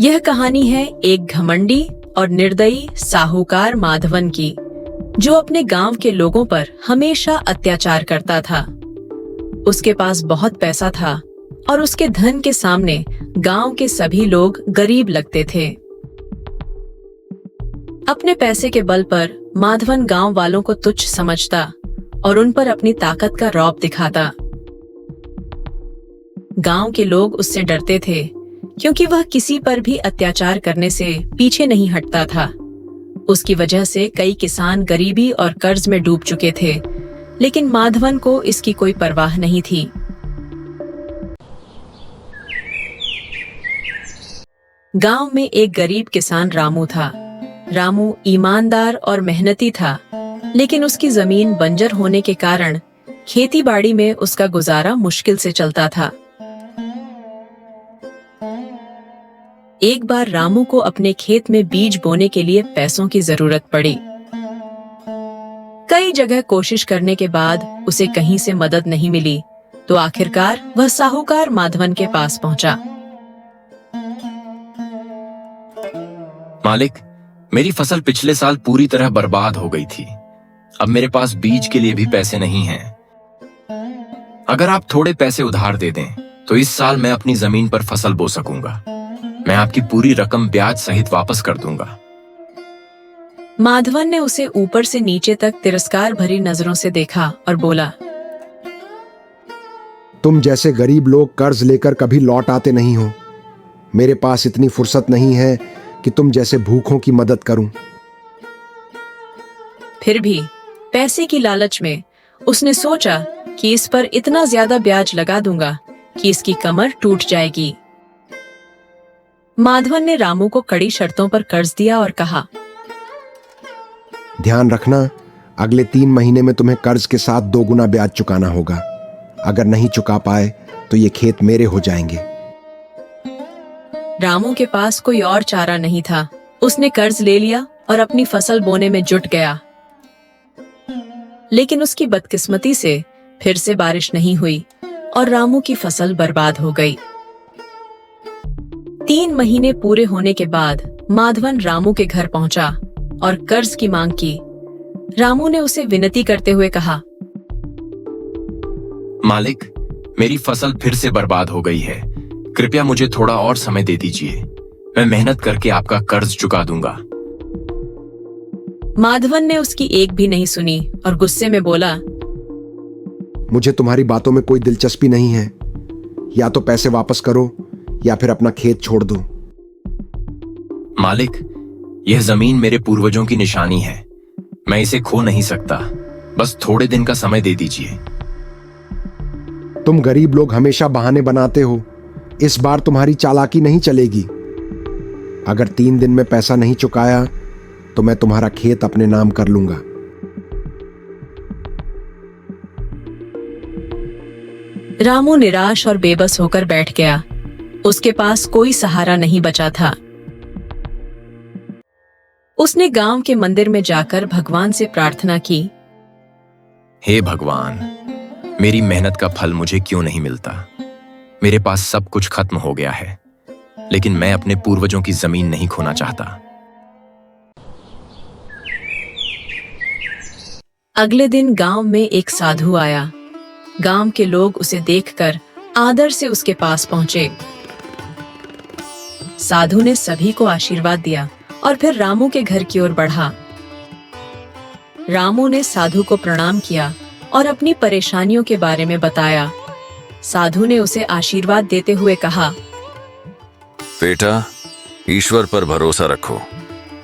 यह कहानी है एक घमंडी और निर्दयी साहूकार माधवन की, जो अपने गांव के लोगों पर हमेशा अत्याचार करता था। उसके पास बहुत पैसा था और उसके धन के सामने गांव के सभी लोग गरीब लगते थे। अपने पैसे के बल पर माधवन गांव वालों को तुच्छ समझता और उन पर अपनी ताकत का रौब दिखाता। गांव के लोग उससे डरते थे क्योंकि वह किसी पर भी अत्याचार करने से पीछे नहीं हटता था। उसकी वजह से कई किसान गरीबी और कर्ज में डूब चुके थे, लेकिन माधवन को इसकी कोई परवाह नहीं थी। गांव में एक गरीब किसान रामू था। रामू ईमानदार और मेहनती था, लेकिन उसकी जमीन बंजर होने के कारण खेती-बाड़ी में उसका गुजारा मुश्किल से चलता था। एक बार रामू को अपने खेत में बीज बोने के लिए पैसों की जरूरत पड़ी। कई जगह कोशिश करने के बाद उसे कहीं से मदद नहीं मिली, तो आखिरकार वह साहूकार माधवन के पास पहुंचा। मालिक, मेरी फसल पिछले साल पूरी तरह बर्बाद हो गई थी। अब मेरे पास बीज के लिए भी पैसे नहीं हैं। अगर आप थोड़े पैसे उधार दे दें, तो इस साल मैं अपनी जमीन पर फसल बो सकूंगा। मैं आपकी पूरी रकम ब्याज सहित वापस कर दूंगा। माधवन ने उसे ऊपर से नीचे तक तिरस्कार भरी नजरों से देखा और बोला, तुम जैसे गरीब लोग कर्ज लेकर कभी लौट आते नहीं हो। मेरे पास इतनी फुर्सत नहीं है कि तुम जैसे भूखों की मदद करूं। फिर भी पैसे की लालच में उसने सोचा कि इस पर इतना ज्यादा ब्याज लगा दूंगा कि इसकी कमर टूट जाएगी। माधवन ने रामू को कड़ी शर्तों पर कर्ज दिया और कहा, ध्यान रखना, अगले 3 महीने में तुम्हें कर्ज के साथ 2 गुना ब्याज चुकाना होगा। अगर नहीं चुका पाए तो ये खेत मेरे हो जाएंगे। रामू के पास कोई और चारा नहीं था। उसने कर्ज ले लिया और अपनी फसल बोने में जुट गया। लेकिन उसकी बदकिस्मती से फिर से बारिश नहीं हुई और रामू की फसल बर्बाद हो गई। 3 महीने पूरे होने के बाद माधवन रामू के घर पहुंचा और कर्ज की मांग की। रामू ने उसे विनती करते हुए कहा, मालिक, मेरी फसल फिर से बर्बाद हो गई है। कृपया मुझे थोड़ा और समय दे दीजिए। मैं मेहनत करके आपका कर्ज चुका दूंगा। माधवन ने उसकी एक भी नहीं सुनी और गुस्से में बोला, मुझे तुम्हारी बातों में कोई दिलचस्पी नहीं है। या तो पैसे वापस करो या फिर अपना खेत छोड़ दो। मालिक, यह जमीन मेरे पूर्वजों की निशानी है। मैं इसे खो नहीं सकता। बस थोड़े दिन का समय दे दीजिए। तुम गरीब लोग हमेशा बहाने बनाते हो। इस बार तुम्हारी चालाकी नहीं चलेगी। अगर 3 दिन में पैसा नहीं चुकाया तो मैं तुम्हारा खेत अपने नाम कर लूंगा। रामू निराश और बेबस होकर बैठ गया। उसके पास कोई सहारा नहीं बचा था। उसने गांव के मंदिर में जाकर भगवान से प्रार्थना की, हे भगवान, मेरी मेहनत का फल मुझे क्यों नहीं मिलता? मेरे पास सब कुछ खत्म हो गया है, लेकिन मैं अपने पूर्वजों की जमीन नहीं खोना चाहता। अगले दिन गांव में एक साधु आया। गांव के लोग उसे देखकर आदर से उसके पास पहुंचे। साधु ने सभी को आशीर्वाद दिया और फिर रामू के घर की ओर बढ़ा। रामू ने साधु को प्रणाम किया और अपनी परेशानियों के बारे में बताया। साधु ने उसे आशीर्वाद देते हुए कहा, बेटा, ईश्वर पर भरोसा रखो।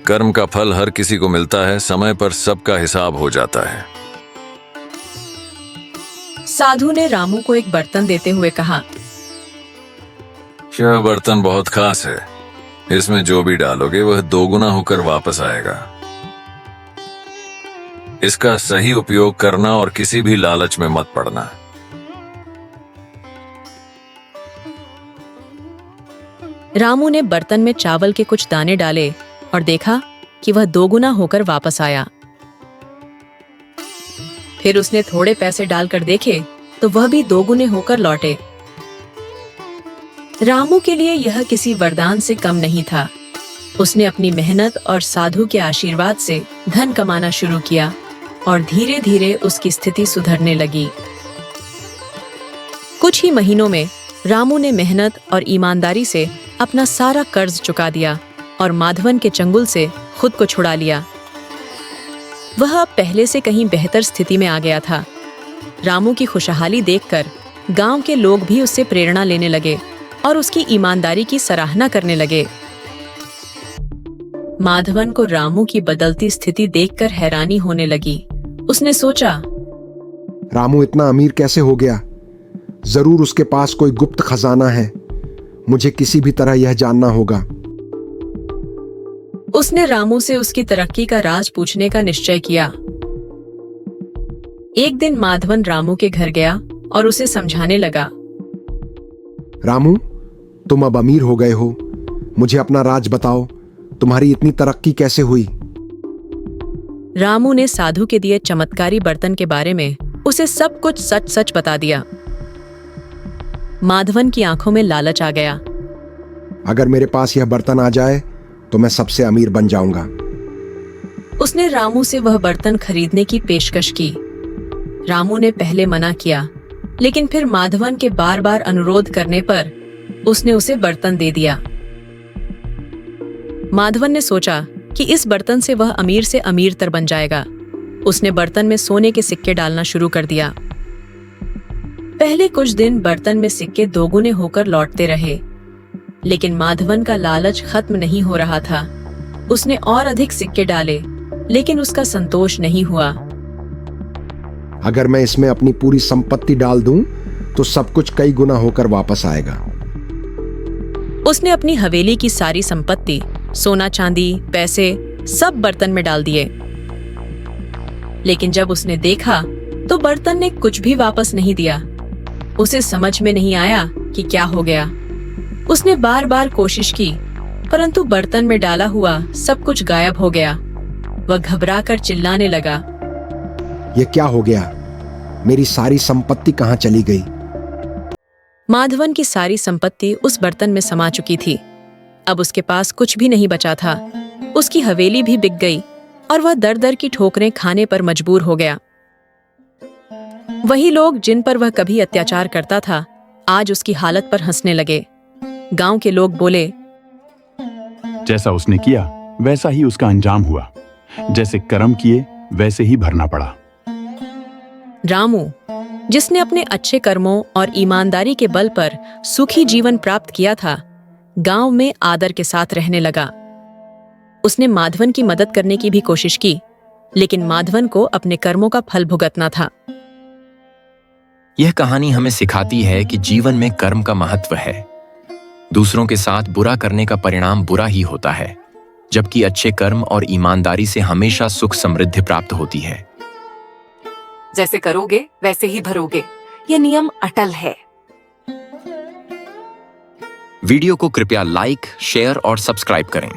कर्म का फल हर किसी को मिलता है। समय पर सबका हिसाब हो जाता है। साधु ने रामू को एक बर्तन देते हुए कहा, यह बर्तन बहुत खास है। इसमें जो भी डालोगे वह 2 गुना होकर वापस आएगा। इसका सही उपयोग करना और किसी भी लालच में मत पड़ना। रामू ने बर्तन में चावल के कुछ दाने डाले और देखा कि वह 2 गुना होकर वापस आया। फिर उसने थोड़े पैसे डालकर देखे तो वह भी 2 गुने होकर लौटे। रामू के लिए यह किसी वरदान से कम नहीं था। उसने अपनी मेहनत और साधु के आशीर्वाद से धन कमाना शुरू किया और धीरे धीरे उसकी स्थिति सुधरने लगी। कुछ ही महीनों में रामू ने मेहनत और ईमानदारी से अपना सारा कर्ज चुका दिया और माधवन के चंगुल से खुद को छुड़ा लिया। वह अब पहले से कहीं बेहतर स्थिति में आ गया था। रामू की खुशहाली देखकर गांव के लोग भी उससे प्रेरणा लेने लगे और उसकी ईमानदारी की सराहना करने लगे। माधवन को रामू की बदलती स्थिति देखकर हैरानी होने लगी। उसने सोचा, रामू इतना अमीर कैसे हो गया? जरूर उसके पास कोई गुप्त खजाना है। मुझे किसी भी तरह यह जानना होगा। उसने रामू से उसकी तरक्की का राज पूछने का निश्चय किया। एक दिन माधवन रामू के घर गया और उसे समझाने लगा। रामू, तुम अब अमीर हो गए हो। मुझे अपना राज बताओ, तुम्हारी इतनी तरक्की कैसे हुई? रामू ने साधु के दिए चमत्कारी बर्तन के बारे में उसे सब कुछ सच सच बता दिया। माधवन की आंखों में लालच आ गया। अगर मेरे पास यह बर्तन आ जाए तो मैं सबसे अमीर बन जाऊंगा। उसने रामू से वह बर्तन खरीदने की पेशकश की। रामू ने पहले मना किया, लेकिन फिर माधवन के बार बार अनुरोध करने पर उसने उसे बर्तन दे दिया। माधवन ने सोचा कि इस बर्तन से वह अमीर से अमीरतर बन जाएगा। उसने बर्तन में सोने के सिक्के डालना शुरू कर दिया। पहले कुछ दिन बर्तन में सिक्के दोगुने होकर लौटते रहे, लेकिन माधवन का लालच खत्म नहीं हो रहा था। उसने और अधिक सिक्के डाले, लेकिन उसका संतोष नहीं हुआ। अगर मैं इसमें अपनी पूरी संपत्ति डाल दूं, तो सब कुछ कई गुना होकर वापस आएगा। उसने अपनी हवेली की सारी संपत्ति, सोना चांदी, पैसे सब बर्तन में डाल दिए। लेकिन जब उसने देखा तो बर्तन ने कुछ भी वापस नहीं दिया। उसे समझ में नहीं आया कि क्या हो गया। उसने बार बार कोशिश की, परंतु बर्तन में डाला हुआ सब कुछ गायब हो गया। वह घबराकर चिल्लाने लगा, यह क्या हो गया? मेरी सारी संपत्ति कहां चली गई? माधवन की सारी संपत्ति उस बर्तन में समा चुकी थी। अब उसके पास कुछ भी नहीं बचा था। उसकी हवेली भी बिक गई और वह दर दर की ठोकरें खाने पर मजबूर हो गया। वही लोग जिन पर वह कभी अत्याचार करता था, आज उसकी हालत पर हंसने लगे। गांव के लोग बोले, जैसा उसने किया वैसा ही उसका अंजाम हुआ। जैसे कर्म किए वैसे ही भरना पड़ा। रामू, जिसने अपने अच्छे कर्मों और ईमानदारी के बल पर सुखी जीवन प्राप्त किया था, गांव में आदर के साथ रहने लगा। उसने माधवन की मदद करने की भी कोशिश की, लेकिन माधवन को अपने कर्मों का फल भुगतना था। यह कहानी हमें सिखाती है कि जीवन में कर्म का महत्व है। दूसरों के साथ बुरा करने का परिणाम बुरा ही होता है, जबकि अच्छे कर्म और ईमानदारी से हमेशा सुख समृद्धि प्राप्त होती है। जैसे करोगे वैसे ही भरोगे, यह नियम अटल है। वीडियो को कृपया लाइक, शेयर और सब्सक्राइब करें।